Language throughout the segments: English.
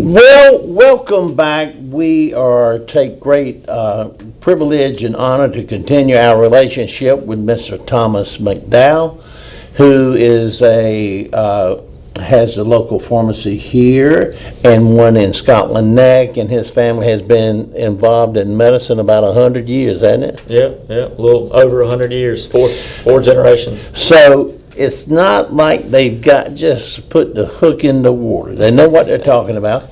Well, welcome back. We take great privilege and honor to continue our relationship with Mr. Thomas McDowell, who is has a local pharmacy here and one in Scotland Neck, and his family has been involved in medicine about 100 years, hasn't it? Yeah, a little over 100 years, four generations. So it's not like they've got just put the hook in the water. They know what they're talking about.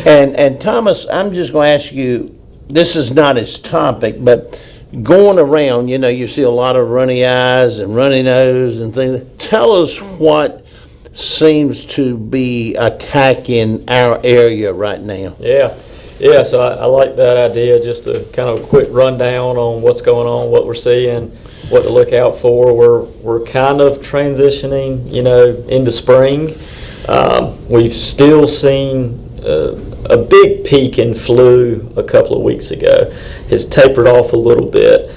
And Thomas, I'm just going to ask you, this is not his topic, but going around, you see a lot of runny eyes and runny nose and things. Tell us what seems to be attacking our area right now. Yeah. So I like that idea. Just a kind of a quick rundown on what's going on, what we're seeing, what to look out for. We're kind of transitioning, into spring. We've still seen a big peak in flu a couple of weeks ago. It's tapered off a little bit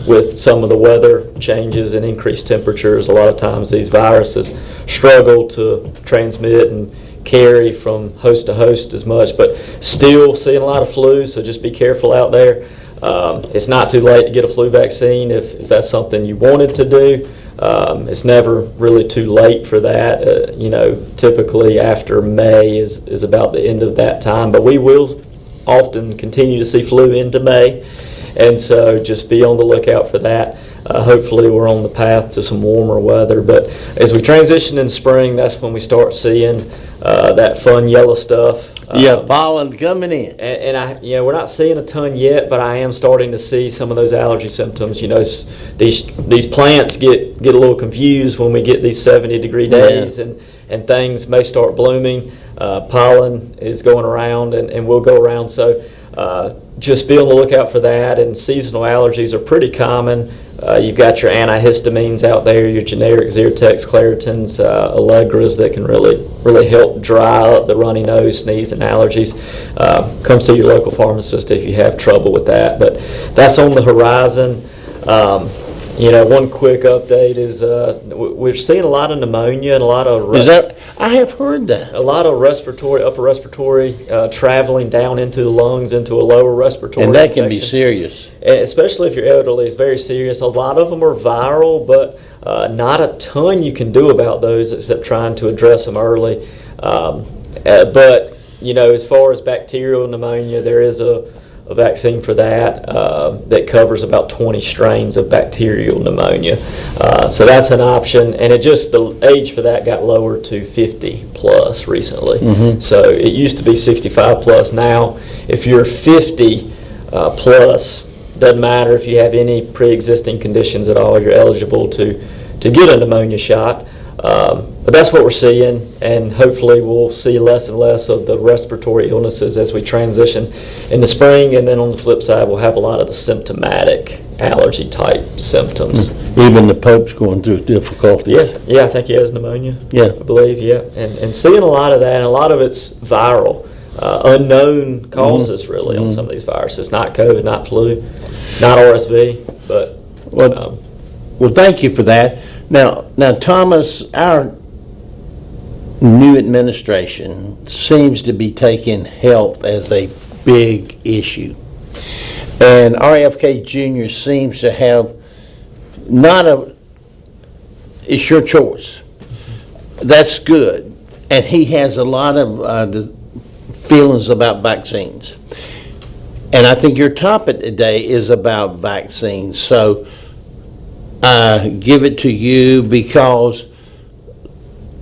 with some of the weather changes and increased temperatures. A lot of times these viruses struggle to transmit and carry from host to host as much, but still seeing a lot of flu, so just be careful out there. It's not too late to get a flu vaccine if that's something you wanted to do. It's never really too late for that. Typically after May is about the end of that time, but we will often continue to see flu into May, and so just be on the lookout for that. Hopefully we're on the path to some warmer weather, but as we transition in spring, that's when we start seeing that fun yellow stuff. Pollen coming in. And we're not seeing a ton yet, but I am starting to see some of those allergy symptoms. These plants get a little confused when we get these 70-degree days, and things may start blooming. Pollen is going around and will go around, so just be on the lookout for that. And seasonal allergies are pretty common. You've got your antihistamines out there, your generic Zyrtex, Claritins, Allegras that can really help dry up the runny nose, sneeze, and allergies. Come see your local pharmacist if you have trouble with that. But that's on the horizon. One quick update is we're seeing a lot of pneumonia and a lot of I have heard that. A lot of upper respiratory traveling down into the lungs, into a lower respiratory and that infection. can be serious. And especially if you're elderly, it's very serious. A lot of them are viral, but not a ton you can do about those except trying to address them early. But as far as bacterial pneumonia, there is a vaccine for that that covers about 20 strains of bacterial pneumonia. So that's an option, and the age for that got lowered to 50 plus recently. Mm-hmm. So it used to be 65 plus. Now, if you're 50 plus, doesn't matter if you have any pre-existing conditions at all, you're eligible to get a pneumonia shot. But that's what we're seeing, and hopefully we'll see less and less of the respiratory illnesses as we transition in the spring, and then on the flip side we'll have a lot of the symptomatic allergy type symptoms. Even the Pope's going through difficulties. Yeah, I think he has pneumonia. Yeah. I believe, and seeing a lot of that, and a lot of it's viral, unknown causes really on some of these viruses. Not COVID, not flu, not RSV, but well, thank you for that. Now, Thomas, our new administration seems to be taking health as a big issue. And RFK Jr. seems to have it's your choice. That's good. And he has a lot of the feelings about vaccines. And I think your topic today is about vaccines. So give it to you because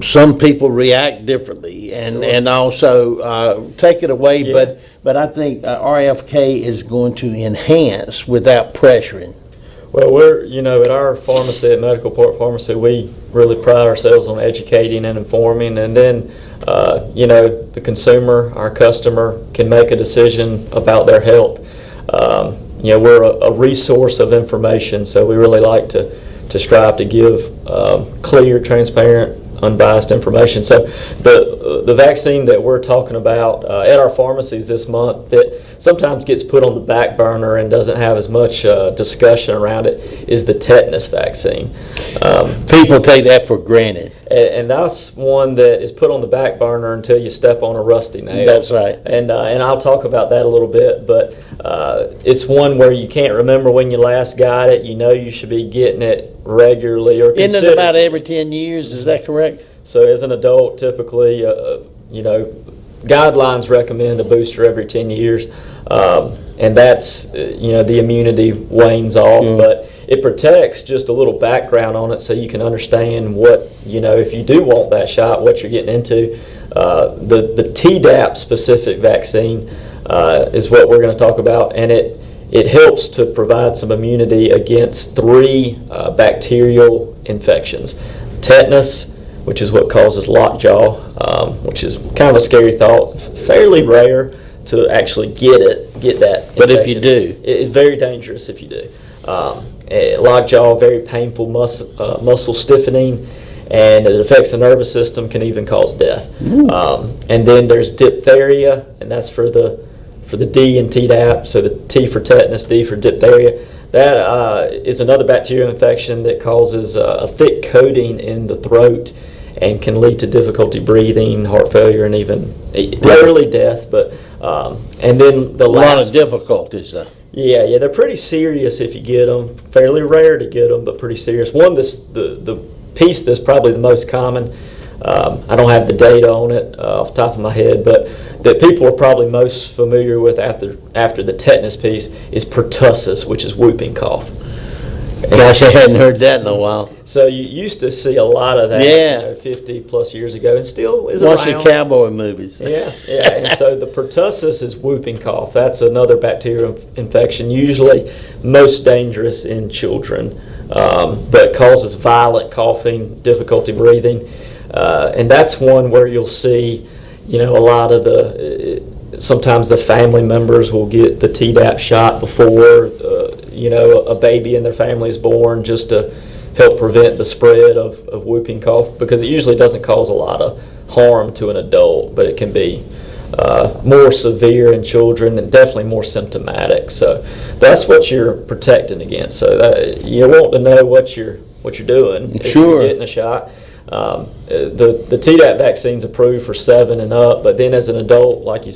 some people react differently, and also take it away. Yeah. But I think RFK is going to enhance without pressuring. Well, we're at our pharmacy at Medical Park Pharmacy, we really pride ourselves on educating and informing, and then the consumer, our customer, can make a decision about their health. We're a resource of information, so we really like to strive to give clear, transparent, unbiased information. So the vaccine that we're talking about at our pharmacies this month that sometimes gets put on the back burner and doesn't have as much discussion around it is the tetanus vaccine. People take that for granted. And that's one that is put on the back burner until you step on a rusty nail. That's right. And I'll talk about that a little bit, but it's one where you can't remember when you last got it. You know you should be getting it regularly or Isn't it about every 10 years? Is that correct? So as an adult, typically, guidelines recommend a booster every 10 years. And that's, the immunity wanes off, but it protects. Just a little background on it so you can understand what, if you do want that shot, what you're getting into. The Tdap specific vaccine is what we're going to talk about, and it helps to provide some immunity against 3 bacterial infections. Tetanus, which is what causes lockjaw, which is kind of a scary thought, fairly rare to actually get that infection. But if you do, it's very dangerous if you do. Lockjaw, very painful muscle stiffening, and it affects the nervous system, can even cause death. And then there's diphtheria, and that's for the D in Tdap, so the T for tetanus, D for diphtheria. That is another bacterial infection that causes a thick coating in the throat and can lead to difficulty breathing, heart failure, and even rarely death. But and then the last, a lot of difficulties though. Yeah, they're pretty serious if you get them. Fairly rare to get them, but pretty serious. One, the piece that's probably the most common. I don't have the data on it off the top of my head, but that people are probably most familiar with after the tetanus piece is pertussis, which is whooping cough. Gosh, I hadn't heard that in a while. So you used to see a lot of that 50 plus years ago, and still is around. Watch the cowboy movies. Yeah. And so the pertussis is whooping cough. That's another bacterial infection, usually most dangerous in children, but causes violent coughing, difficulty breathing. And that's one where you'll see, a lot of sometimes the family members will get the Tdap shot before, a baby in their family is born, just to help prevent the spread of whooping cough, because it usually doesn't cause a lot of harm to an adult, but it can be more severe in children and definitely more symptomatic. So that's what you're protecting against. So you want to know what you're doing if you're getting a shot. The Tdap vaccine's approved for 7 and up, but then as an adult, like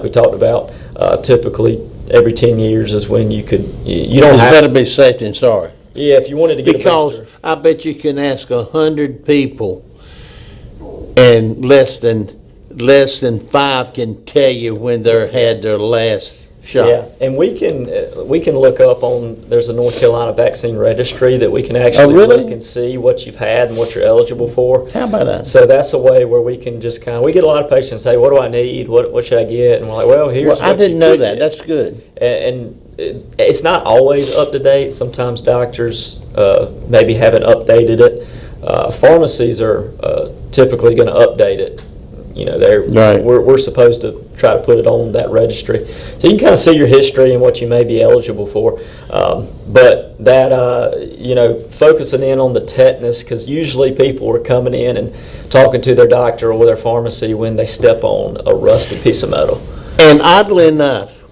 we talked about, typically every 10 years is when you don't have. It's better be safe than sorry. Yeah, if you wanted to get a booster. Because I bet you can ask 100 people, and less than 5 can tell you when they had their last shot. Yeah, and we can look up on, there's a North Carolina vaccine registry that we can actually look and see what you've had and what you're eligible for. How about that? So that's a way where we can just we get a lot of patients say, what do I need? What should I get? And we're like, well, here's what I didn't know that. Get. That's good. And it's not always up to date. Sometimes doctors maybe haven't updated it. Pharmacies are typically going to update it. We're supposed to try to put it on that registry, so you can kind of see your history and what you may be eligible for. But that focusing in on the tetanus, because usually people are coming in and talking to their doctor or their pharmacy when they step on a rusty piece of metal. And oddly enough,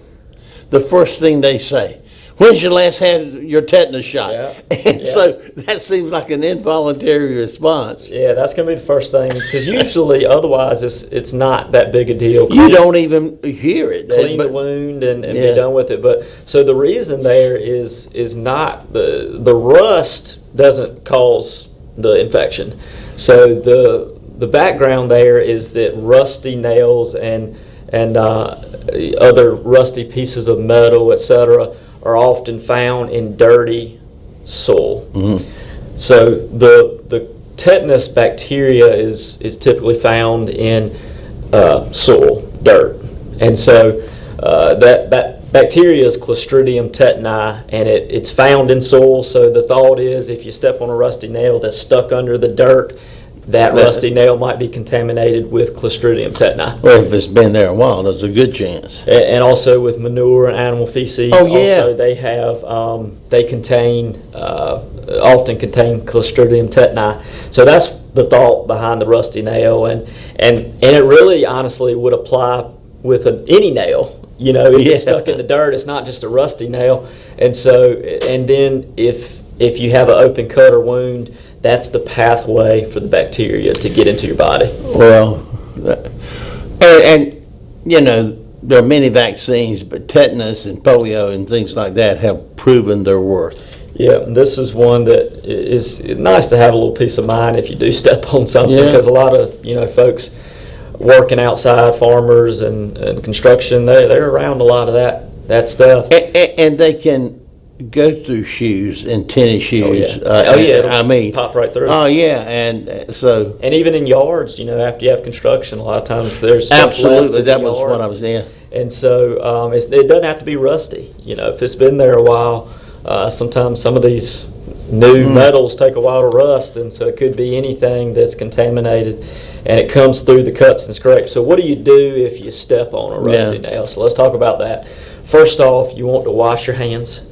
the first thing they say, when's your last had your tetanus shot? And so that seems like an involuntary response. Yeah, that's going to be the first thing, because usually otherwise it's not that big a deal. You don't even hear it. Clean the wound and be done with it. But so the reason there is not the rust doesn't cause the infection. So the background there is that rusty nails and other rusty pieces of metal, etc., are often found in dirty soil. Mm-hmm. So the tetanus bacteria is typically found in soil, dirt, and so that bacteria is Clostridium tetani, and it's found in soil. So the thought is, if you step on a rusty nail that's stuck under the dirt, that rusty nail might be contaminated with Clostridium tetani. Well, if it's been there a while, there's a good chance. And also with manure and animal feces. Oh, yeah. Also, they have often contain Clostridium tetani. So that's the thought behind the rusty nail, and it really, honestly, would apply with any nail. If it's stuck in the dirt, it's not just a rusty nail. And so, and then if you have an open cut or wound, that's the pathway for the bacteria to get into your body. Well, and you know, there are many vaccines, but tetanus and polio and things like that have proven their worth. Yeah, and this is one that is nice to have a little peace of mind if you do step on something, Yeah. because a lot of, folks working outside, farmers and construction, they're around a lot of that stuff. And they can go through shoes and tennis shoes. It'll I mean, pop right through. oh yeah, and so And even in yards, after you have construction, a lot of times there's stuff left absolutely, in that the was yard. what I was in. And so it doesn't have to be rusty. If it's been there a while, sometimes some of these new metals take a while to rust, and so it could be anything that's contaminated, and it comes through the cuts and scrapes. So what do you do if you step on a rusty nail? So let's talk about that. First off, you want to wash your hands.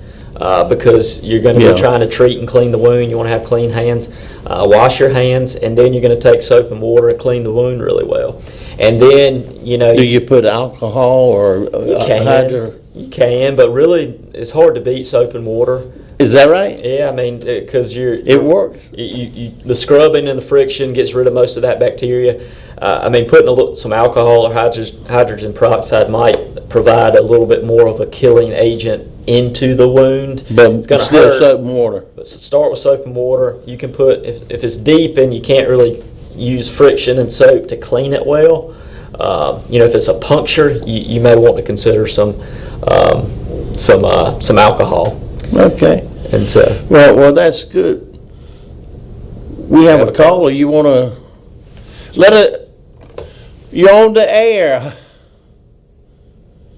Because you're going to be trying to treat and clean the wound. You want to have clean hands. Wash your hands, and then you're going to take soap and water and clean the wound really well. And then, Do you put alcohol or hydro? You can, but really it's hard to beat soap and water. Is that right? Yeah, I mean, because It works. the scrubbing and the friction gets rid of most of that bacteria. Putting some alcohol or hydrogen peroxide might provide a little bit more of a killing agent into the wound. But it's going to still hurt. soap and water. But start with soap and water. You can put, if it's deep and you can't really use friction and soap to clean it well, if it's a puncture, you may want to consider some alcohol. Okay. And so, Well, that's good. We have a caller. You want to you're on the air.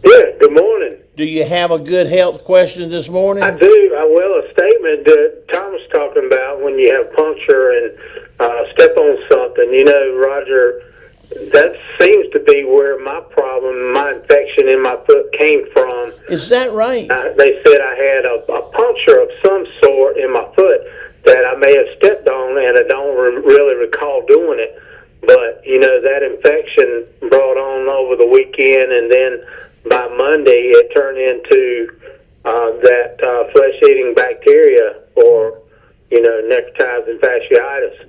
Yeah, good morning. Do you have a good health question this morning? I do. Well, a statement that Tom was talking about when you have puncture and step on something. Roger, that seems to be where my problem, my infection in my foot came from. Is that right? They said I had a puncture of some sort in my foot that I may have stepped on, and I don't really recall doing it. But, that infection brought on over the weekend, and then by Monday it turned into that flesh-eating bacteria, or, necrotizing fasciitis.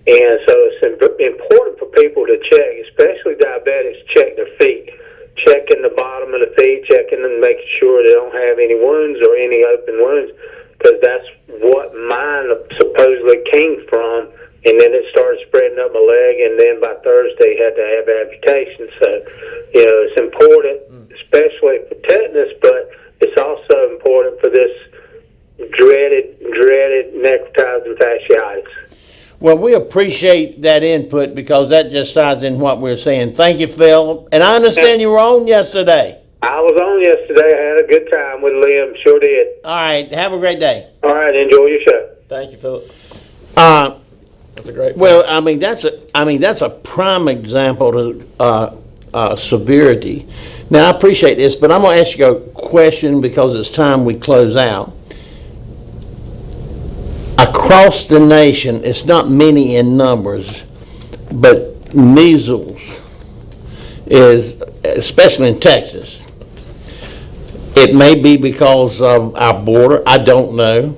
And so it's important for people to check, especially diabetics, check their feet. Checking the bottom of the feet, checking and making sure they don't have any wounds or any open wounds, because that's what mine supposedly came from. And then it started spreading up my leg, and then by Thursday had to have amputation. So, it's important, especially for tetanus, but it's also important for this dreaded necrotizing fasciitis. Well, we appreciate that input because that just ties in what we're saying. Thank you, Phil. And I understand you were on yesterday. I was on yesterday. I had a good time with Liam. Sure did. All right. Have a great day. All right. Enjoy your show. thank you, Philip. That's a great point. Well, that's a prime example of severity. Now, I appreciate this, but I'm going to ask you a question because it's time we close out. Across the nation, it's not many in numbers, but measles is, especially in Texas, it may be because of our border, I don't know.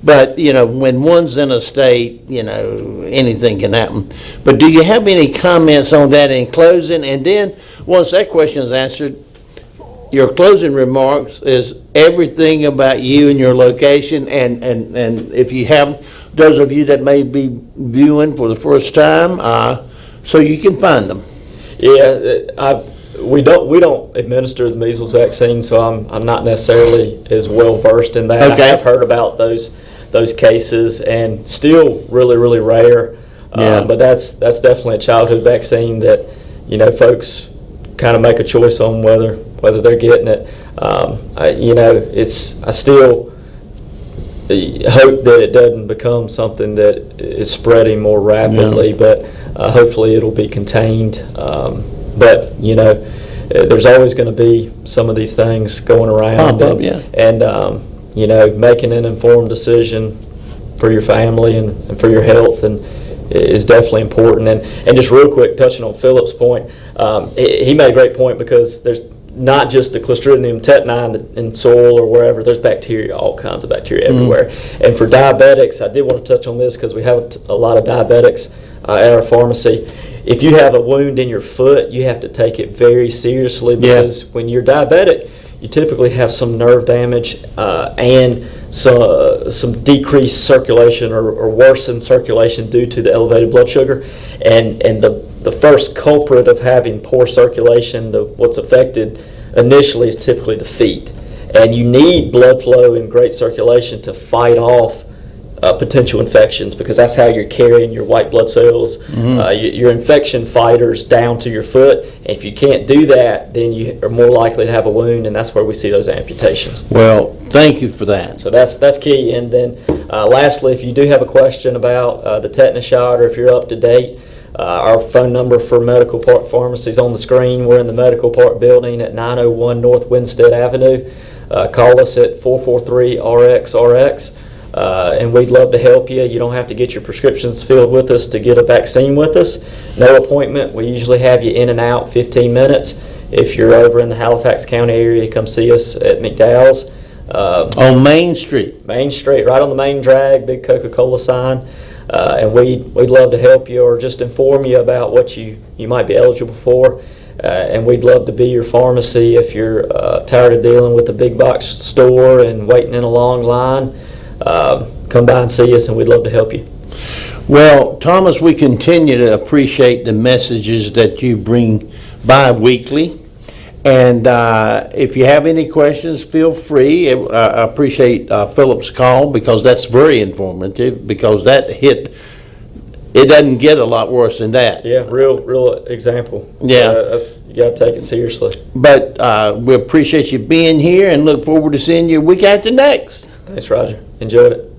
But, when one's in a state, anything can happen. But do you have any comments on that in closing? And then, once that question is answered, your closing remarks is everything about you and your location, and if you have, those of you that may be viewing for the first time, so you can find them. Yeah, we don't administer the measles vaccine, so I'm not necessarily as well versed in that. Okay. I have heard about those cases, and still really, really rare. Yeah. But that's definitely a childhood vaccine that folks kind of make a choice on whether they're getting it. I still hope that it doesn't become something that is spreading more rapidly, but hopefully it'll be contained. But there's always going to be some of these things going around, Pop up, yeah. and making an informed decision for your family and for your health and is definitely important. And just real quick, touching on Philip's point, he made a great point because there's not just the Clostridium tetani in soil or wherever. There's bacteria, all kinds of bacteria everywhere. And for diabetics, I did want to touch on this because we have a lot of diabetics at our pharmacy. If you have a wound in your foot, you have to take it very seriously because when you're diabetic, you typically have some nerve damage and some decreased circulation or worsened circulation due to the elevated blood sugar. And the first culprit of having poor circulation, what's affected initially is typically the feet. And you need blood flow and great circulation to fight off potential infections, because that's how you're carrying your white blood cells, your infection fighters down to your foot. And if you can't do that, then you are more likely to have a wound, and that's where we see those amputations. Well, thank you for that. So that's key. And then lastly, if you do have a question about the tetanus shot, or if you're up to date, our phone number for Medical Park Pharmacy is on the screen. We're in the Medical Park building at 901 North Winstead Avenue. Call us at 443-RX-RX. And we'd love to help you. You don't have to get your prescriptions filled with us to get a vaccine with us. No appointment. We usually have you in and out 15 minutes. If you're over in the Halifax County area, come see us at McDowell's. On Main Street. Main Street, right on the main drag, big Coca-Cola sign. And we'd love to help you or just inform you about what you might be eligible for. And we'd love to be your pharmacy if you're tired of dealing with a big box store and waiting in a long line. Come by and see us, and we'd love to help you. Well, Thomas, we continue to appreciate the messages that you bring bi-weekly. And if you have any questions, feel free. I appreciate Philip's call, because that's very informative, because it doesn't get a lot worse than that. Yeah, real example. Yeah. You got to take it seriously. But we appreciate you being here and look forward to seeing you week after next. Thanks, Roger. Enjoyed it.